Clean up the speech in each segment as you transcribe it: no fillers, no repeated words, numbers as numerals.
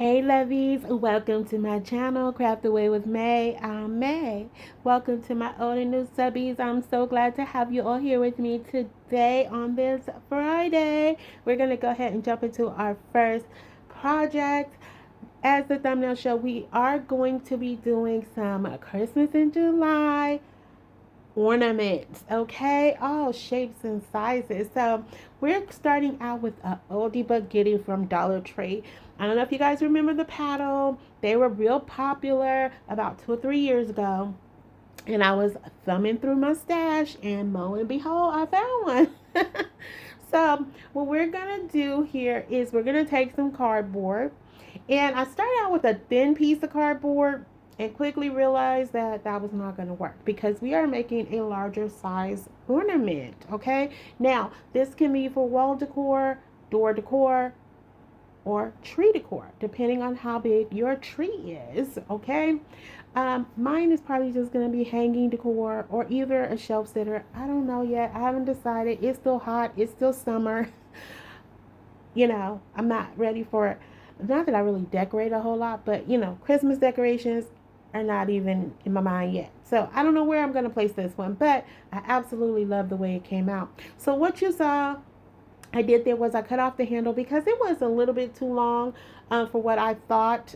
Hey lovies, welcome to my channel, Craft Away with May. I'm May. Welcome to my old and new subbies. I'm so glad to have you all here with me today on this Friday. We're going to go ahead and jump into our first project. As the thumbnail show, we are going to be doing some Christmas in July ornaments, okay, all shapes and sizes. So we're starting out with a oldie but goodie from Dollar Tree. I don't know if you guys remember the paddle. They were real popular about 2 or 3 years ago, and I was thumbing through my stash, and lo and behold, I found one. So what we're gonna do here is we're gonna take some cardboard, and I started out with a thin piece of cardboard and quickly realized that that was not going to work because we are making a larger size ornament. Okay, now this can be for wall decor, door decor, or tree decor, depending on how big your tree is. Okay, mine is probably just going to be hanging decor or either a shelf sitter. I don't know yet. I haven't decided. It's still hot. It's still summer. I'm not ready for it. Not that I really decorate a whole lot, but Christmas decorations are not even in my mind yet. So I don't know where I'm going to place this one, but I absolutely love the way it came out. So what you saw I did there was I cut off the handle because it was a little bit too long for what I thought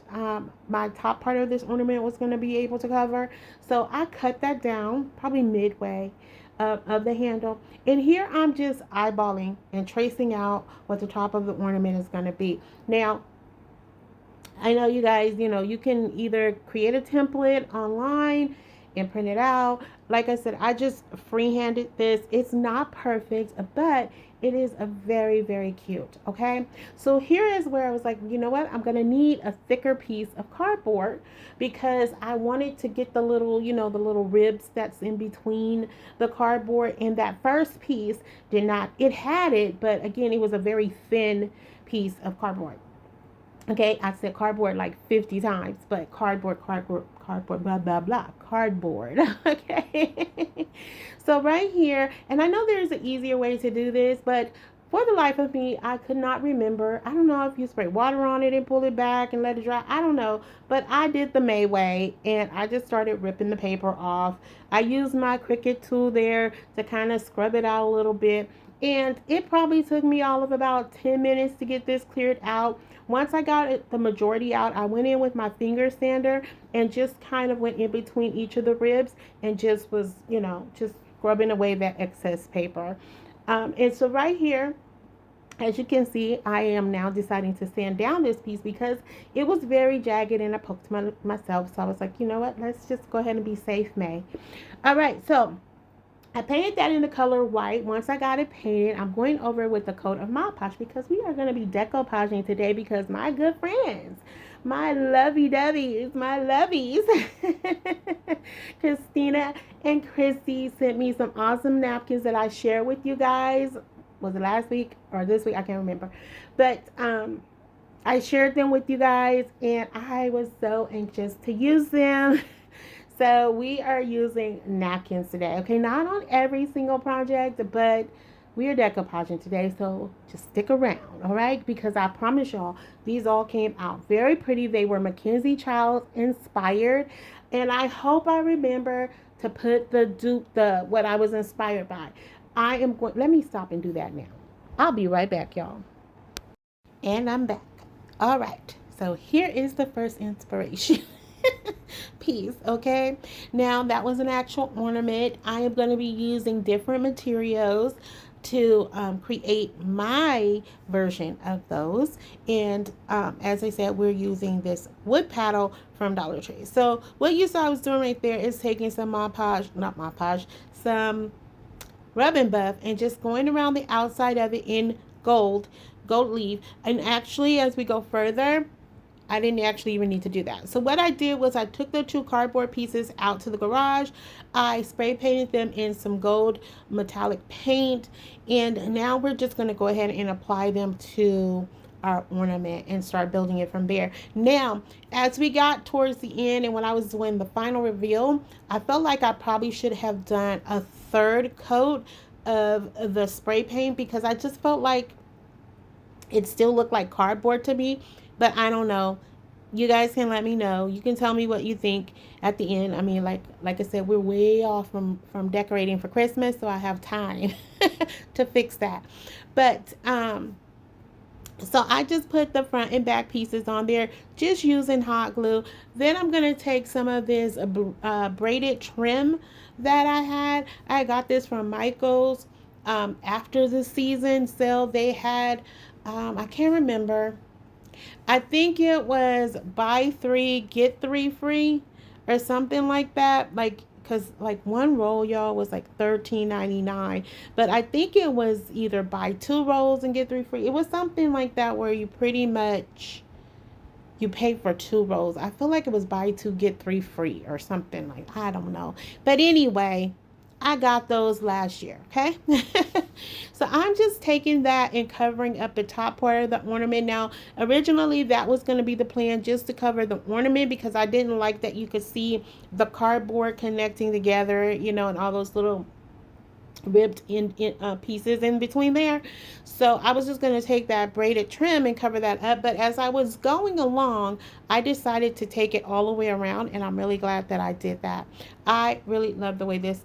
my top part of this ornament was going to be able to cover. So I cut that down probably midway of the handle. And here I'm just eyeballing and tracing out what the top of the ornament is going to be. Now, I know you guys, you can either create a template online and print it out. Like I said, I just freehanded this. It's not perfect, but it is a very, very cute. Okay. So here is where I was like, you know what? I'm going to need a thicker piece of cardboard because I wanted to get the little, the little ribs that's in between the cardboard. And that first piece did not, it had it, but again, it was a very thin piece of cardboard. Okay, I said cardboard like 50 times, but cardboard, blah, blah, blah, cardboard. Okay. So right here, and I know there's an easier way to do this, but for the life of me, I could not remember. I don't know if you spray water on it and pull it back and let it dry. I don't know, but I did the May way, and I just started ripping the paper off. I used my Cricut tool there to kind of scrub it out a little bit, and it probably took me all of about 10 minutes to get this cleared out. Once I got it, the majority out, I went in with my finger sander and just kind of went in between each of the ribs and just was, just scrubbing away that excess paper. And so right here, as you can see, I am now deciding to sand down this piece because it was very jagged and I poked myself. So I was like, you know what, let's just go ahead and be safe, May. All right, so I painted that in the color white. Once I got it painted, I'm going over with a coat of Mod Podge because we are going to be decoupaging today because my good friends, my lovey-doveys, my lovies, Christina and Chrissy sent me some awesome napkins that I shared with you guys. Was it last week or this week? I can't remember. But I shared them with you guys and I was so anxious to use them. So we are using napkins today. Okay, not on every single project, but we are decoupaging today. So just stick around, all right? Because I promise y'all, these all came out very pretty. They were Mackenzie Childs inspired. And I hope I remember to put what I was inspired by. Let me stop and do that now. I'll be right back, y'all. And I'm back. All right. So here is the first inspiration. Piece. Okay, now that was an actual ornament. I am going to be using different materials to create my version of those, and as I said, we're using this wood paddle from Dollar Tree. So what you saw I was doing right there is taking some some rub and buff and just going around the outside of it in gold leaf. And actually, as we go further, I didn't actually even need to do that. So what I did was I took the two cardboard pieces out to the garage. I spray painted them in some gold metallic paint. And now we're just going to go ahead and apply them to our ornament and start building it from there. Now, as we got towards the end and when I was doing the final reveal, I felt like I probably should have done a third coat of the spray paint because I just felt like it still looked like cardboard to me. But I don't know. You guys can let me know. You can tell me what you think at the end. I mean, like I said, we're way off from decorating for Christmas, so I have time to fix that. But so I just put the front and back pieces on there, just using hot glue. Then I'm gonna take some of this braided trim that I had. I got this from Michael's after the season sale. They had, I can't remember, I think it was buy three, get three free or something like that. Like, because like one roll, y'all, was like $13.99. But I think it was either buy two rolls and get three free. It was something like that where you pretty much you pay for two rolls. I feel like it was buy two, get three free or something like, I don't know. But anyway, I got those last year, okay? So I'm just taking that and covering up the top part of the ornament. Now, originally that was going to be the plan, just to cover the ornament, because I didn't like that you could see the cardboard connecting together, you know, and all those little ribbed in pieces in between there. So I was just going to take that braided trim and cover that up. But as I was going along, I decided to take it all the way around, and I'm really glad that I did that. I really love the way this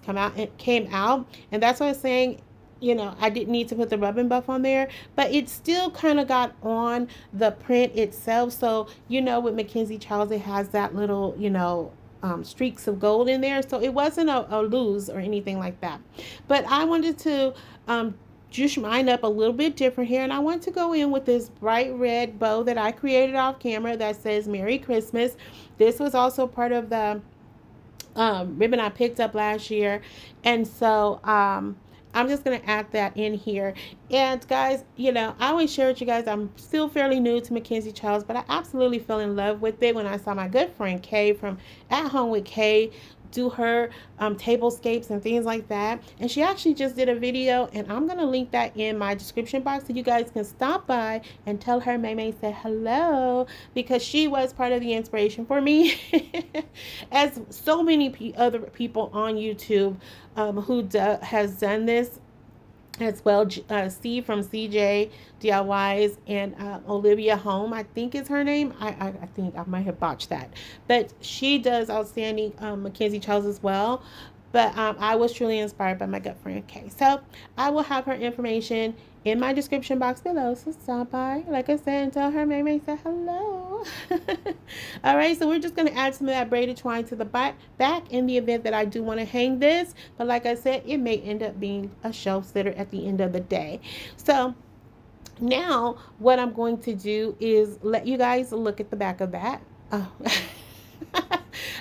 came out, and that's what I was saying. You know, I didn't need to put the rubbing buff on there, but it still kind of got on the print itself. So, you know, with Mackenzie Childs, it has that little, you know, streaks of gold in there. So it wasn't a lose or anything like that. But I wanted to juice mine up a little bit different here. And I want to go in with this bright red bow that I created off camera that says Merry Christmas. This was also part of the ribbon I picked up last year. And so I'm just going to add that in here. And guys, you know, I always share with you guys, I'm still fairly new to Mackenzie Childs, but I absolutely fell in love with it when I saw my good friend Kay from At Home with Kay do her tablescapes and things like that. And she actually just did a video, and I'm going to link that in my description box so you guys can stop by and tell her May said hello, because she was part of the inspiration for me. As so many other people on YouTube who has done this as well. Steve from CJ DIYs and Olivia Home, I think is her name. I think I might have botched that, but she does outstanding Mackenzie Childs as well. But I was truly inspired by my gut friend Kay. So I will have her information in my description box below. So stop by, like I said, and tell her May said hello. All right, so we're just going to add some of that braided twine to the back in the event that I do want to hang this. But like I said, it may end up being a shelf sitter at the end of the day. So now what I'm going to do is let you guys look at the back of that. Oh.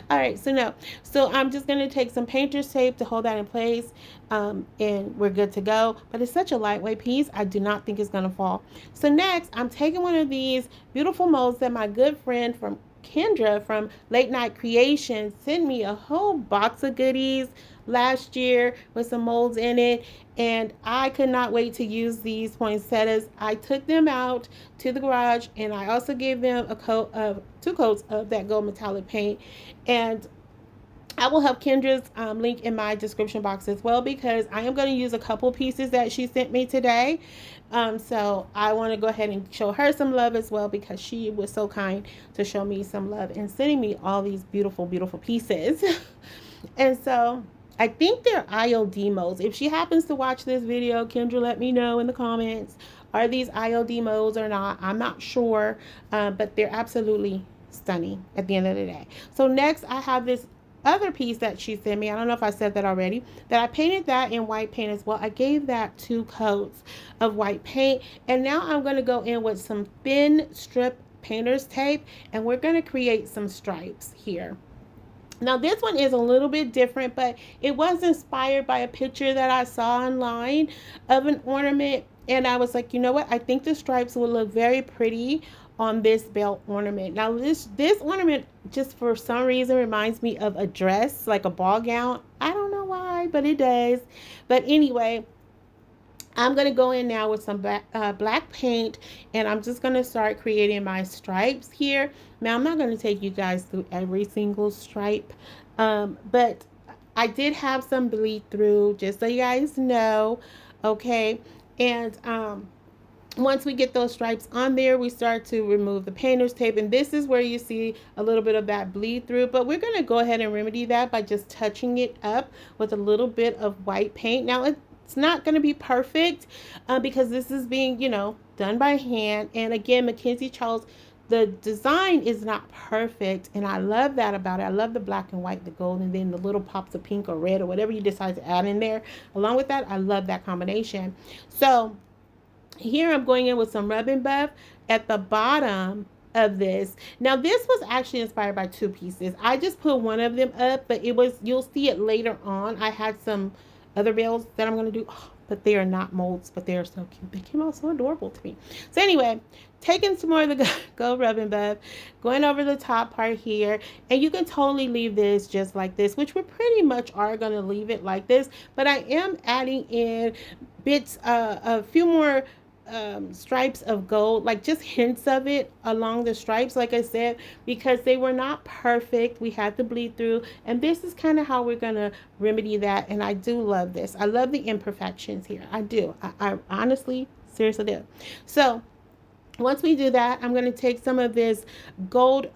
All right, so I'm just going to take some painter's tape to hold that in place, and we're good to go. But it's such a lightweight piece, I do not think it's going to fall. So next, I'm taking one of these beautiful molds that my good friend from Kendra from Late Night Creations sent me a whole box of goodies last year with some molds in it, and I could not wait to use these poinsettias. I took them out to the garage, and I also gave them a coat of 2 coats of that gold metallic paint. And I will have Kendra's link in my description box as well, because I am going to use a couple pieces that she sent me today. So I want to go ahead and show her some love as well, because she was so kind to show me some love and sending me all these beautiful, beautiful pieces. And so I think they're IOD molds. If she happens to watch this video, Kendra, let me know in the comments. Are these IOD molds or not? I'm not sure, but they're absolutely stunning at the end of the day. So next, I have this other piece that she sent me. I don't know if I said that already, that I painted that in white paint as well. I gave that 2 coats of white paint, and now I'm going to go in with some thin strip painter's tape, and we're going to create some stripes here. Now this one is a little bit different, but it was inspired by a picture that I saw online of an ornament, and I was like, you know what, I think the stripes will look very pretty on this belt ornament. Now this ornament just for some reason reminds me of a dress, like a ball gown. I don't know why, but it does. But anyway, I'm going to go in now with some black paint, and I'm just going to start creating my stripes here. Now, I'm not going to take you guys through every single stripe, but I did have some bleed through, just so you guys know, okay? And once we get those stripes on there, we start to remove the painter's tape, and this is where you see a little bit of that bleed through, but we're going to go ahead and remedy that by just touching it up with a little bit of white paint. Now it's not going to be perfect because this is being, done by hand, and again, Mackenzie Childs, the design is not perfect, and I love that about it. I love the black and white, the gold, and then the little pops of pink or red or whatever you decide to add in there. Along with that, I love that combination. So here I'm going in with some Rub and Buff at the bottom of this. Now this was actually inspired by two pieces. I just put one of them up, but you'll see it later on. I had some other bells that I'm going to do, but they are not molds, but they are so cute. They came out so adorable to me. So anyway, taking some more of the Go Rub and Buff, going over the top part here, and you can totally leave this just like this, which we pretty much are going to leave it like this, but I am adding in bits, a few more stripes of gold, like just hints of it along the stripes, like I said, because they were not perfect. We had to bleed through, and this is kind of how we're gonna remedy that. And I do love this. I love the imperfections here. I do. I honestly, seriously do. So once we do that, I'm going to take some of this gold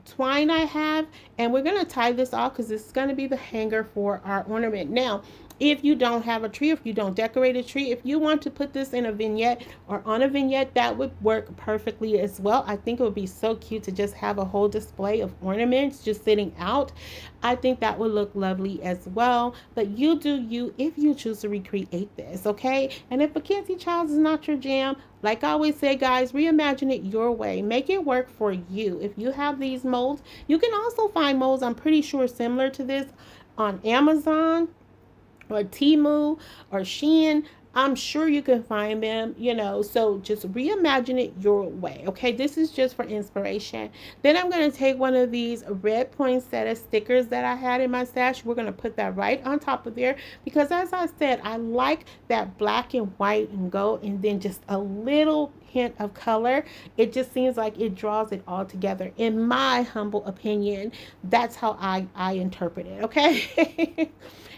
twine I have, and we're going to tie this off because this is going to be the hanger for our ornament. Now, if you don't have a tree, if you don't decorate a tree, if you want to put this in a vignette or on a vignette, that would work perfectly as well. I think it would be so cute to just have a whole display of ornaments just sitting out. I think that would look lovely as well. But you do you if you choose to recreate this, okay? And if Mackenzie Childs is not your jam, like I always say, guys, reimagine it your way. Make it work for you. If you have these molds, you can also find molds, I'm pretty sure, similar to this on Amazon or Temu or Shein. I'm sure you can find them, so just reimagine it your way, okay? This is just for inspiration. Then I'm going to take one of these red poinsettia stickers that I had in my stash. We're going to put that right on top of there because, as I said, I like that black and white and gold, and then just a little hint of color. It just seems like it draws it all together. In my humble opinion, that's how I interpret it, okay?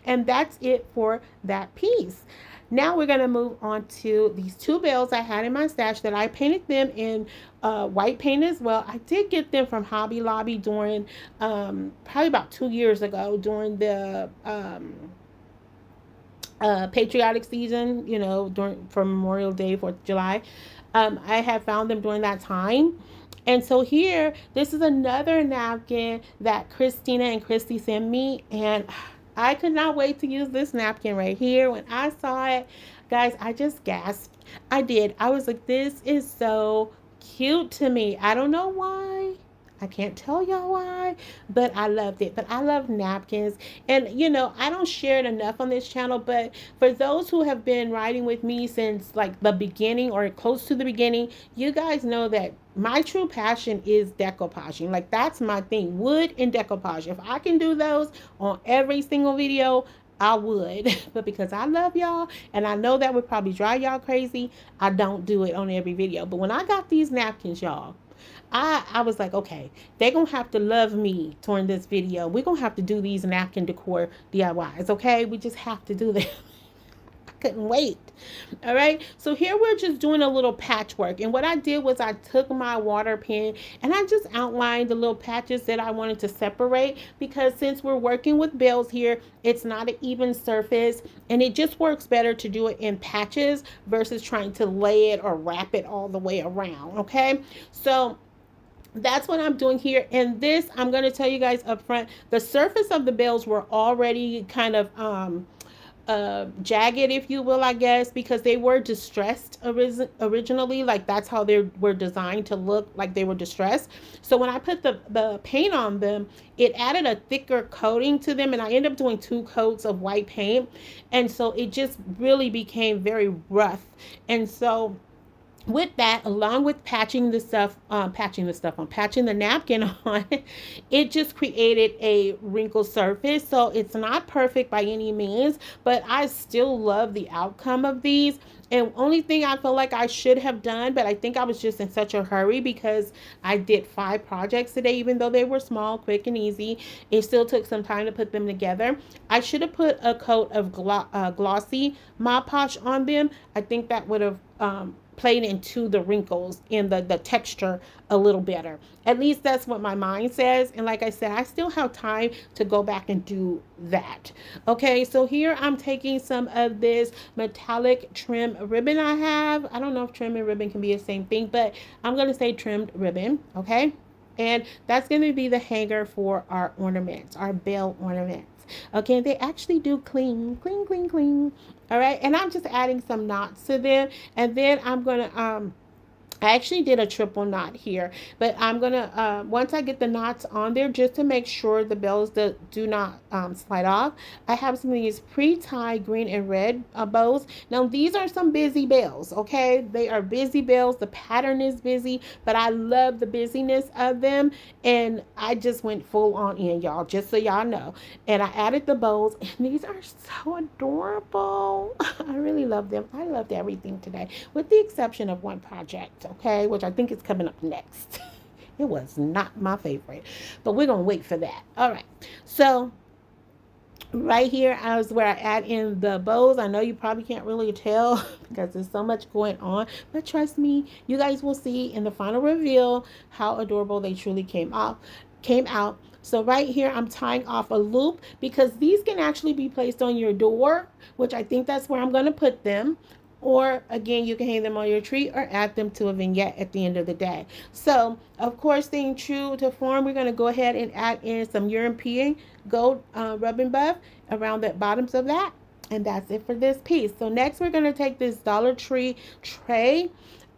And that's it for that piece. Now we're going to move on to these two bells I had in my stash that I painted them in white paint as well. I did get them from Hobby Lobby during probably about 2 years ago during the patriotic season, for Memorial Day, 4th of July. I had found them during that time. And so here, this is another napkin that Christina and Christy sent me, and I could not wait to use this napkin right here. When I saw it, guys, I just gasped. I did. I was like, this is so cute to me. I don't know why. I can't tell y'all why, but I loved it. But I love napkins. And, I don't share it enough on this channel, but for those who have been riding with me since like the beginning or close to the beginning, you guys know that my true passion is decoupaging. Like, that's my thing, wood and decoupage. If I can do those on every single video, I would. But because I love y'all and I know that would probably drive y'all crazy, I don't do it on every video. But when I got these napkins, y'all, I was like, okay, they're going to have to love me during this video. We're going to have to do these napkin decor DIYs, okay? We just have to do them. I couldn't wait. All right, so here we're just doing a little patchwork, and what I did was I took my water pen and I just outlined the little patches that I wanted to separate, because since we're working with bells here, it's not an even surface, and it just works better to do it in patches versus trying to lay it or wrap it all the way around. Okay, so that's what I'm doing here. And this, I'm going to tell you guys up front, the surface of the bells were already kind of jagged, if you will, I guess, because they were distressed originally. Like, that's how they were designed to look, like they were distressed. So when I put the paint on them, it added a thicker coating to them, and I ended up doing 2 coats of white paint, and so it just really became very rough. And so with that, along with patching the napkin on, it just created a wrinkled surface. So it's not perfect by any means, but I still love the outcome of these. And only thing I feel like I should have done, but I think I was just in such a hurry because I did 5 projects today, even though they were small, quick, and easy. It still took some time to put them together. I should have put a coat of glossy Mod Podge on them. I think that would have played into the wrinkles and the texture a little better. At least that's what my mind says. And like I said, I still have time to go back and do that. Okay, so here I'm taking some of this metallic trim ribbon I have. I don't know if trim and ribbon can be the same thing, but I'm going to say trimmed ribbon. Okay, and that's going to be the hanger for our ornaments, our bell ornaments. Okay, they actually do cling, cling, cling, cling. All right, and I'm just adding some knots to them, and then I'm gonna I actually did a triple knot here, but I'm gonna once I get the knots on there, just to make sure the bells do not slide off, I have some of these pre-tied green and red bows. Now these are some busy bells, okay? They are busy bells. The pattern is busy, but I love the busyness of them, and I just went full on in, y'all, just so y'all know. And I added the bows, and these are so adorable. I really love them. I loved everything today, with the exception of one project, okay, which I think is coming up next. It was not my favorite, but we're gonna wait for that. All right, so right here is where I add in the bows. I know you probably can't really tell because there's so much going on, but trust me, you guys will see in the final reveal how adorable they truly came out. So right here, I'm tying off a loop because these can actually be placed on your door, which I think that's where I'm going to put them. Or again, you can hang them on your tree or add them to a vignette at the end of the day. So of course, staying true to form, we're going to go ahead and add in some European gold rubbing buff around the bottoms of that. And that's it for this piece. So next, we're going to take this Dollar Tree tray.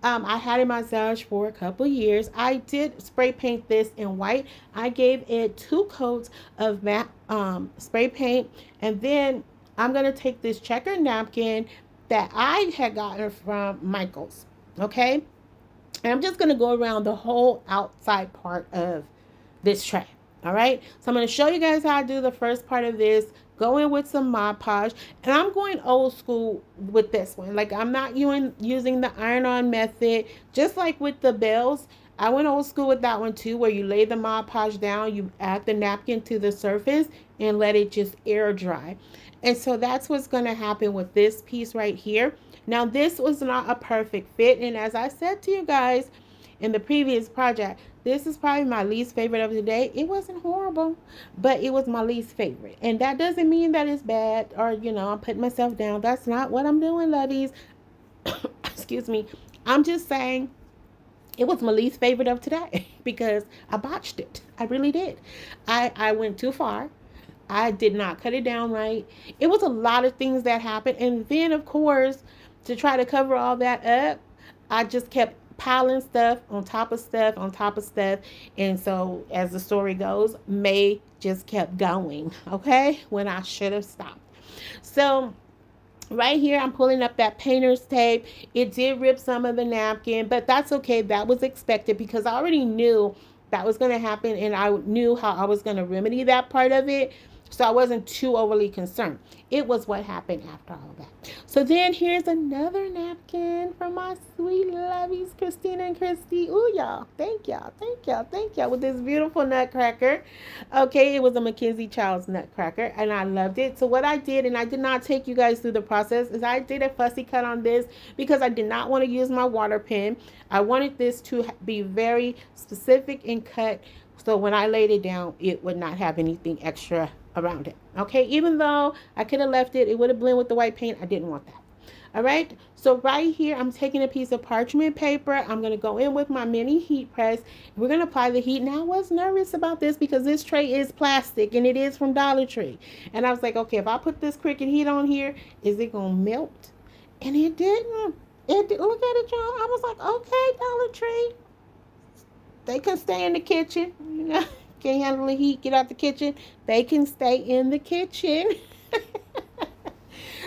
I had it myself for a couple years. I did spray paint this in white. I gave it 2 coats of matte spray paint. And then I'm going to take this checker napkin that I had gotten from Michael's. Okay. And I'm just going to go around the whole outside part of this tray. All right. So I'm going to show you guys how I do the first part of this. Go in with some Mod Podge, and I'm going old school with this one. Like, I'm not using the iron-on method, just like with the bells. I went old school with that one too, where you lay the Mod Podge down, you add the napkin to the surface, and let it just air dry. And so that's what's going to happen with this piece right here. Now, this was not a perfect fit, and as I said to you guys in the previous project, this is probably my least favorite of the day. It wasn't horrible, but it was my least favorite. And that doesn't mean that it's bad or, you know, I'm putting myself down. That's not what I'm doing, lovies. Excuse me. I'm just saying it was my least favorite of today because I botched it. I really did. I went too far. I did not cut it down right. It was a lot of things that happened. And then, of course, to try to cover all that up, I just kept piling stuff on top of stuff on top of stuff. And so as the story goes, May just kept going, okay, when I should have stopped. So right here, I'm pulling up that painter's tape. It did rip some of the napkin, but that's okay. That was expected because I already knew that was going to happen, and I knew how I was going to remedy that part of it. So I wasn't too overly concerned. It was what happened after all of that. So then here's another napkin from my sweet lovies, Christina and Christy. Ooh, y'all. Thank y'all. Thank y'all. Thank y'all with this beautiful Nutcracker. Okay, it was a Mackenzie Childs Nutcracker, and I loved it. So what I did, and I did not take you guys through the process, is I did a fussy cut on this because I did not want to use my water pen. I wanted this to be very specific and cut, so when I laid it down, it would not have anything extra around it. Okay, even though I could have left it, it would have blended with the white paint. I didn't want that. All right, so right here, I'm taking a piece of parchment paper. I'm going to go in with my mini heat press. We're going to apply the heat. Now, I was nervous about this because this tray is plastic and it is from Dollar Tree. And I was like, okay, if I put this Cricut heat on here, is it going to melt? And it didn't. Look at it, y'all. I was like, okay, Dollar Tree. They can stay in the kitchen, you know. Can't handle the heat, get out the kitchen. They can stay in the kitchen.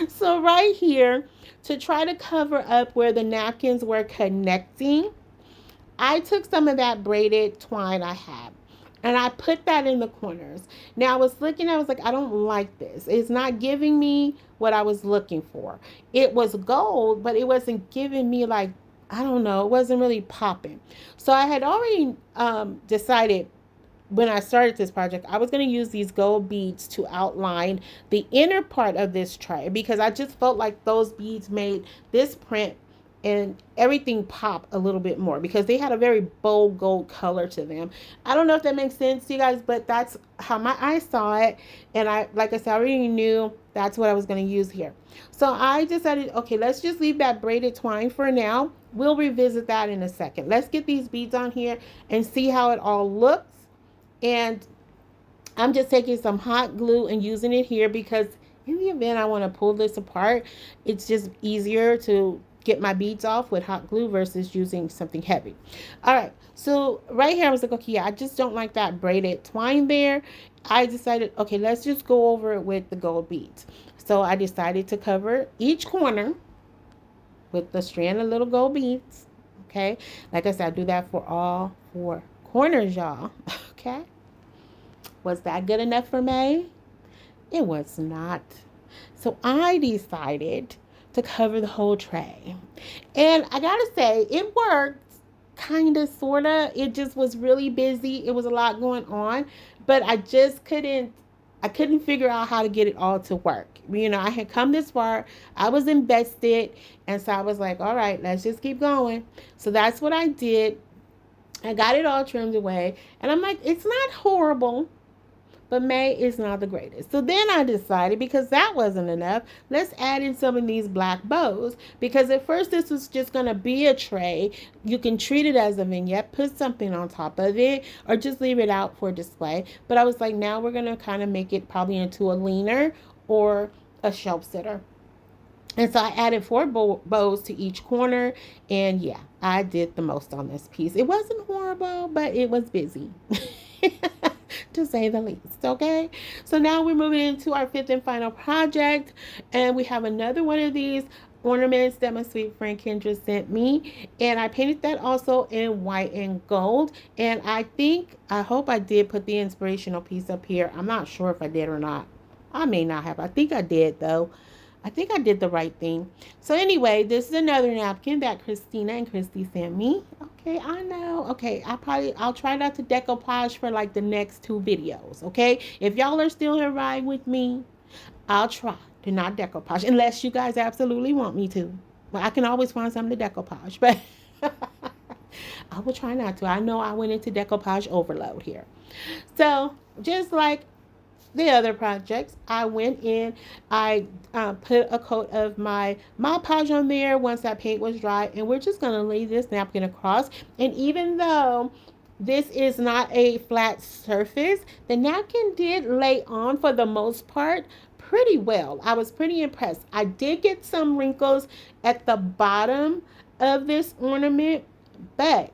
So right here, to try to cover up where the napkins were connecting, I took some of that braided twine I had, and I put that in the corners. Now I was looking, I was like, I don't like this. It's not giving me what I was looking for. It was gold, but it wasn't giving me, like, I don't know, it wasn't really popping. So I had already decided when I started this project, I was going to use these gold beads to outline the inner part of this tray because I just felt like those beads made this print and everything pop a little bit more because they had a very bold gold color to them. I don't know if that makes sense to you guys, but that's how my eyes saw it. And I, like I said, I already knew that's what I was going to use here. So I decided, okay, let's just leave that braided twine for now. We'll revisit that in a second. Let's get these beads on here and see how it all looks. And I'm just taking some hot glue and using it here because in the event I want to pull this apart, it's just easier to get my beads off with hot glue versus using something heavy. All right, so right here I was like, okay, I just don't like that braided twine there. I decided, okay, let's just go over it with the gold beads. So I decided to cover each corner with the strand of little gold beads. Okay, like I said, I do that for all 4 corners, y'all. Okay, was that good enough for me? It was not. So I decided to cover the whole tray. And I gotta say, it worked, kind of, sort of. It just was really busy. It was a lot going on. But I just couldn't figure out how to get it all to work. You know, I had come this far. I was invested. And so I was like, all right, let's just keep going. So that's what I did. I got it all trimmed away. And I'm like, it's not horrible, but May is not the greatest. So then I decided, because that wasn't enough, let's add in some of these black bows. Because at first this was just going to be a tray. You can treat it as a vignette, put something on top of it, or just leave it out for display. But I was like, now we're going to kind of make it probably into a leaner or a shelf sitter. And so I added 4 bows to each corner. And yeah, I did the most on this piece. It wasn't horrible, but it was busy. To say the least. Okay, so now we're moving into our 5th and final project, and we have another one of these ornaments that my sweet friend Kendra sent me, and I painted that also in white and gold. And I hope I did put the inspirational piece up here. I'm not sure if I did or not. I may not have. I think I did though. I think I did the right thing. So anyway, this is another napkin that Christina and Christy sent me. Okay, I know. Okay, I'll try not to decoupage for like the next 2 videos. Okay, if y'all are still here riding with me, I'll try to not decoupage unless you guys absolutely want me to. Well, I can always find something to decoupage, but I will try not to. I know I went into decoupage overload here. So just like the other projects, I went in, I put a coat of my Mod Podge on there once that paint was dry, and we're just going to lay this napkin across. And even though this is not a flat surface, the napkin did lay on for the most part pretty well. I was pretty impressed. I did get some wrinkles at the bottom of this ornament, but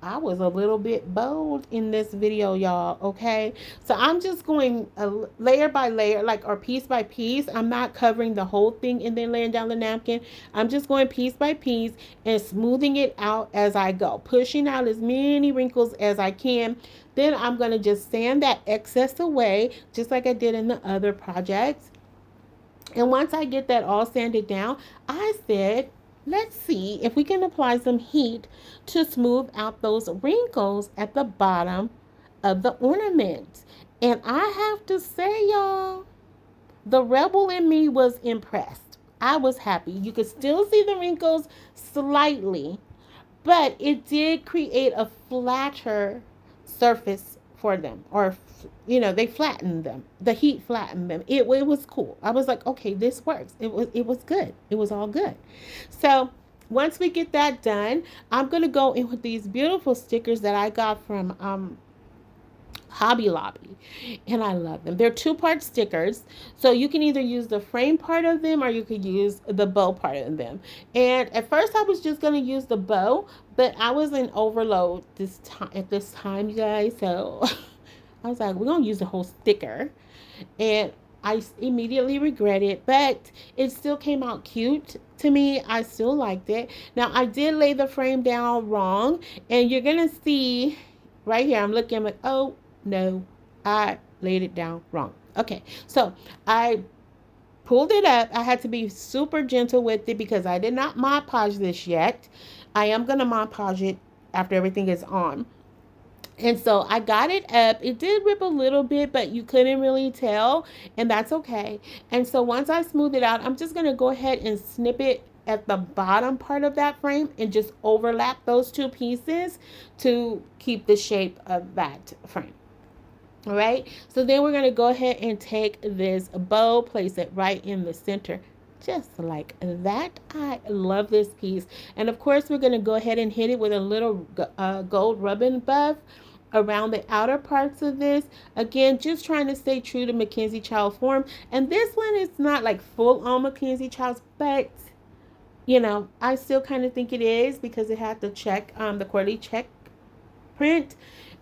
I was a little bit bold in this video, y'all. Okay, so I'm just going layer by layer, like, or piece by piece. I'm not covering the whole thing and then laying down the napkin. I'm just going piece by piece and smoothing it out as I go, pushing out as many wrinkles as I can. Then I'm going to just sand that excess away, just like I did in the other projects. And once I get that all sanded down, I said, let's see if we can apply some heat to smooth out those wrinkles at the bottom of the ornament. And I have to say, y'all, the rebel in me was impressed. I was happy. You could still see the wrinkles slightly, but it did create a flatter surface for them, or they flattened them. The heat flattened them. It was cool. I was like, okay, this works. It was good. It was all good. So once we get that done, I'm gonna go in with these beautiful stickers that I got from Hobby Lobby, and I love them. They're 2-part stickers, so you can either use the frame part of them or you could use the bow part of them. And at first I was just going to use the bow, but I was in overload at this time, you guys, so I was like, we're going to use the whole sticker. And I immediately regret it, but it still came out cute to me. I still liked it. Now, I did lay the frame down wrong, and you're going to see right here, I'm looking, I'm like, oh, no, I laid it down wrong. Okay, so I pulled it up. I had to be super gentle with it because I did not Mod Podge this yet. I am going to Mod Podge it after everything is on. And so I got it up. It did rip a little bit, but you couldn't really tell, and that's okay. And so once I smooth it out, I'm just going to go ahead and snip it at the bottom part of that frame and just overlap those two pieces to keep the shape of that frame. All right, so then we're going to go ahead and take this bow, place it right in the center, just like that. I love this piece. And of course, we're going to go ahead and hit it with a little gold rubbing buff around the outer parts of this. Again, just trying to stay true to Mackenzie Childs form. And this one is not like full on Mackenzie Childs, but you know, I still kind of think it is because it had the check, the quarterly check print.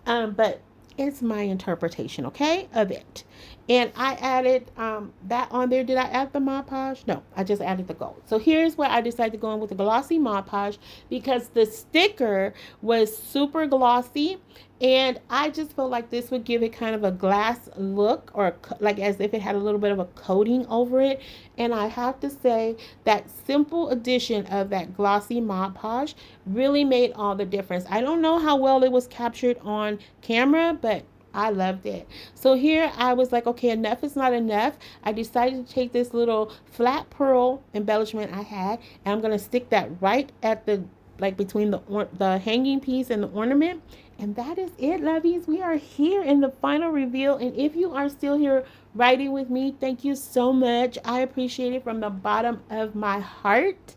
But it's my interpretation, okay, of it. And I added that on there. Did I add the Mod Podge? No, I just added the gold. So here's where I decided to go in with the glossy Mod Podge because the sticker was super glossy. And I just felt like this would give it kind of a glass look, or like as if it had a little bit of a coating over it. And I have to say that simple addition of that glossy Mod Podge really made all the difference. I don't know how well it was captured on camera, but I loved it. So here I was like, okay, enough is not enough. I decided to take this little flat pearl embellishment I had, and I'm going to stick that right at the, like between the hanging piece and the ornament. And that is it, lovies. We are here in the final reveal. And if you are still here writing with me, thank you so much. I appreciate it from the bottom of my heart.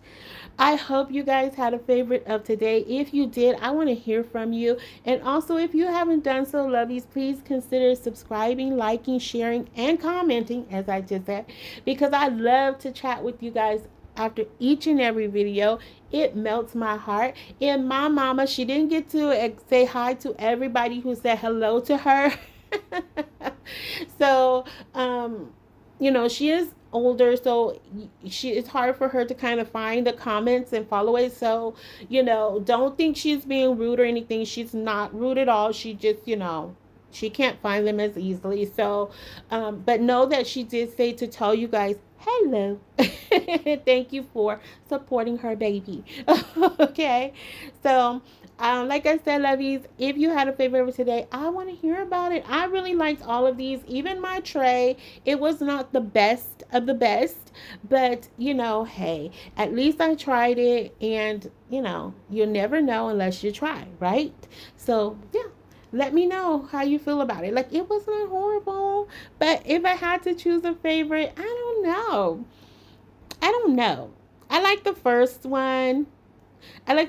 I hope you guys had a favorite of today. If you did, I want to hear from you. And also, if you haven't done so, lovies, please consider subscribing, liking, sharing, and commenting, as I just said, because I love to chat with you guys after each and every video. It melts my heart. And my mama, she didn't get to say hi to everybody who said hello to her. So, you know, she is older, so it's hard for her to kind of find the comments and follow it. So, you know, don't think she's being rude or anything. She's not rude at all. She just, you know, she can't find them as easily. So, but know that she did say to tell you guys, hello. Thank you for supporting her baby. Okay. So, like I said, lovies, if you had a favorite today, I want to hear about it. I really liked all of these, even my tray. It was not the best of the best, but you know, hey, at least I tried it, and you know, you'll never know unless you try, right? So, yeah. Let me know how you feel about it. Like, it was not horrible, but if I had to choose a favorite, I don't know. I like the first one. I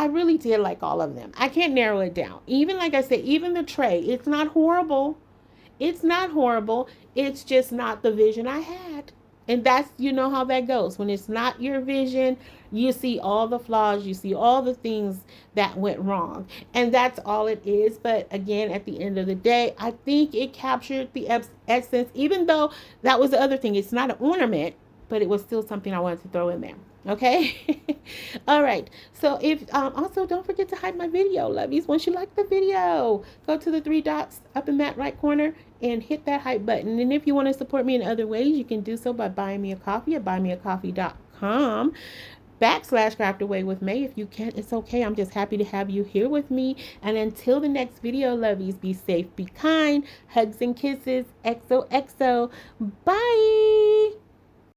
really did like all of them. I can't narrow it down. Even like I said, even the tray, it's not horrible. It's not horrible. It's just not the vision I had. And that's, you know how that goes. When it's not your vision, you see all the flaws, you see all the things that went wrong. And that's all it is. But again, at the end of the day, I think it captured the essence, even though that was the other thing. It's not an ornament, but it was still something I wanted to throw in there. Okay. All right. So if also don't forget to hype my video, lovies. Once you like the video, go to the 3 dots up in that right corner and hit that hype button. And if you want to support me in other ways, you can do so by buying me a coffee at buymeacoffee.com/craftaway with May. If you can't, it's okay. I'm just happy to have you here with me. And until the next video, lovies, be safe, be kind, hugs and kisses, XOXO. Bye.